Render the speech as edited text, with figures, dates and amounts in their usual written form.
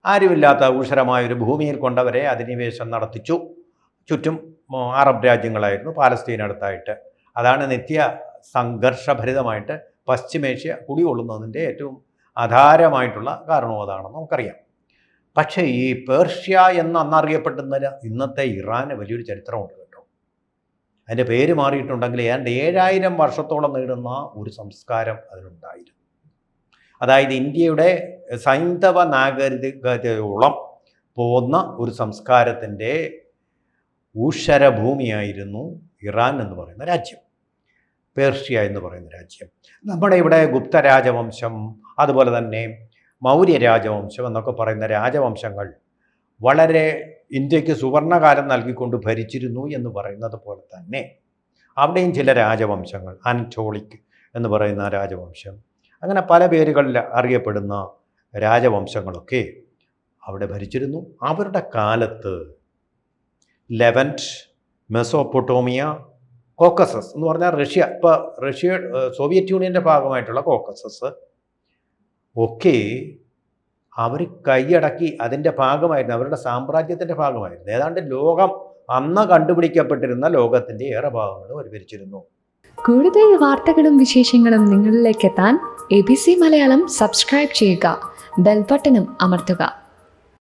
ആരുമില്ലാത്ത ഊഷരമായൊരു ഭൂമിയിൽ കൊണ്ടവരെ അധിനിവേശം നടത്തിച്ചു. ചുറ്റും അറബ് രാജ്യങ്ങളായിരുന്നു, പാലസ്തീനടുത്തായിട്ട്. അതാണ് നിത്യ സംഘർഷഭരിതമായിട്ട് പശ്ചിമേഷ്യ കുടികൊള്ളുന്നതിൻ്റെ ഏറ്റവും ആധാരമായിട്ടുള്ള കാരണവും അതാണെന്ന് നമുക്കറിയാം. പക്ഷേ ഈ പേർഷ്യ എന്ന് അന്നറിയപ്പെടുന്ന ഇന്നത്തെ ഇറാന് വലിയൊരു ചരിത്രമുണ്ട് കേട്ടോ. അതിൻ്റെ പേര് മാറിയിട്ടുണ്ടെങ്കിൽ ഏതാണ്ട് 7000 വർഷത്തോളം നീളുന്ന ഒരു സംസ്കാരം അതിനുണ്ടായിരുന്നു. അതായത് ഇന്ത്യയുടെ സൈന്ധവ നാഗരികതയോളം പോകുന്ന ഒരു സംസ്കാരത്തിൻ്റെ ഊഷരഭൂമിയായിരുന്നു ഇറാൻ എന്ന് പറയുന്ന രാജ്യം, പേർഷ്യ എന്ന് പറയുന്ന രാജ്യം. നമ്മുടെ ഇവിടെ ഗുപ്ത രാജവംശം, അതുപോലെ തന്നെ മൗര്യ രാജവംശം എന്നൊക്കെ പറയുന്ന രാജവംശങ്ങൾ വളരെ ഇന്ത്യക്ക് സുവർണകാലം നൽകിക്കൊണ്ട് ഭരിച്ചിരുന്നു എന്ന് പറയുന്നത് പോലെ തന്നെ അവിടെയും ചില രാജവംശങ്ങൾ, അനറ്റോളിക് എന്ന് പറയുന്ന രാജവംശം, അങ്ങനെ പല പേരുകളിൽ അറിയപ്പെടുന്ന രാജവംശങ്ങളൊക്കെ അവിടെ ഭരിച്ചിരുന്നു. അവരുടെ കാലത്ത് ലെവൻറ്റ്, മെസോപ്പൊട്ടോമിയ, കോക്കസസ് എന്ന് പറഞ്ഞാൽ റഷ്യ, ഇപ്പോൾ റഷ്യ സോവിയറ്റ് യൂണിയൻ്റെ ഭാഗമായിട്ടുള്ള കോക്കസസ് ഒക്കെ അവർ കൈയടക്കി അതിൻ്റെ ഭാഗമായിരുന്നു, അവരുടെ സാമ്രാജ്യത്തിൻ്റെ ഭാഗമായിരുന്നു. ഏതാണ്ട് ലോകം അന്ന് കണ്ടുപിടിക്കപ്പെട്ടിരുന്ന ലോകത്തിൻ്റെ ഏറെ ഭാഗങ്ങളും അവർ ഭരിച്ചിരുന്നു. കൂടുതൽ വാർത്തകളും വിശേഷങ്ങളും നിങ്ങളിലേക്ക് എത്താൻ ABC മലയാളം സബ്സ്ക്രൈബ് ചെയ്യുക, ബെൽ ബട്ടണും അമർത്തുക.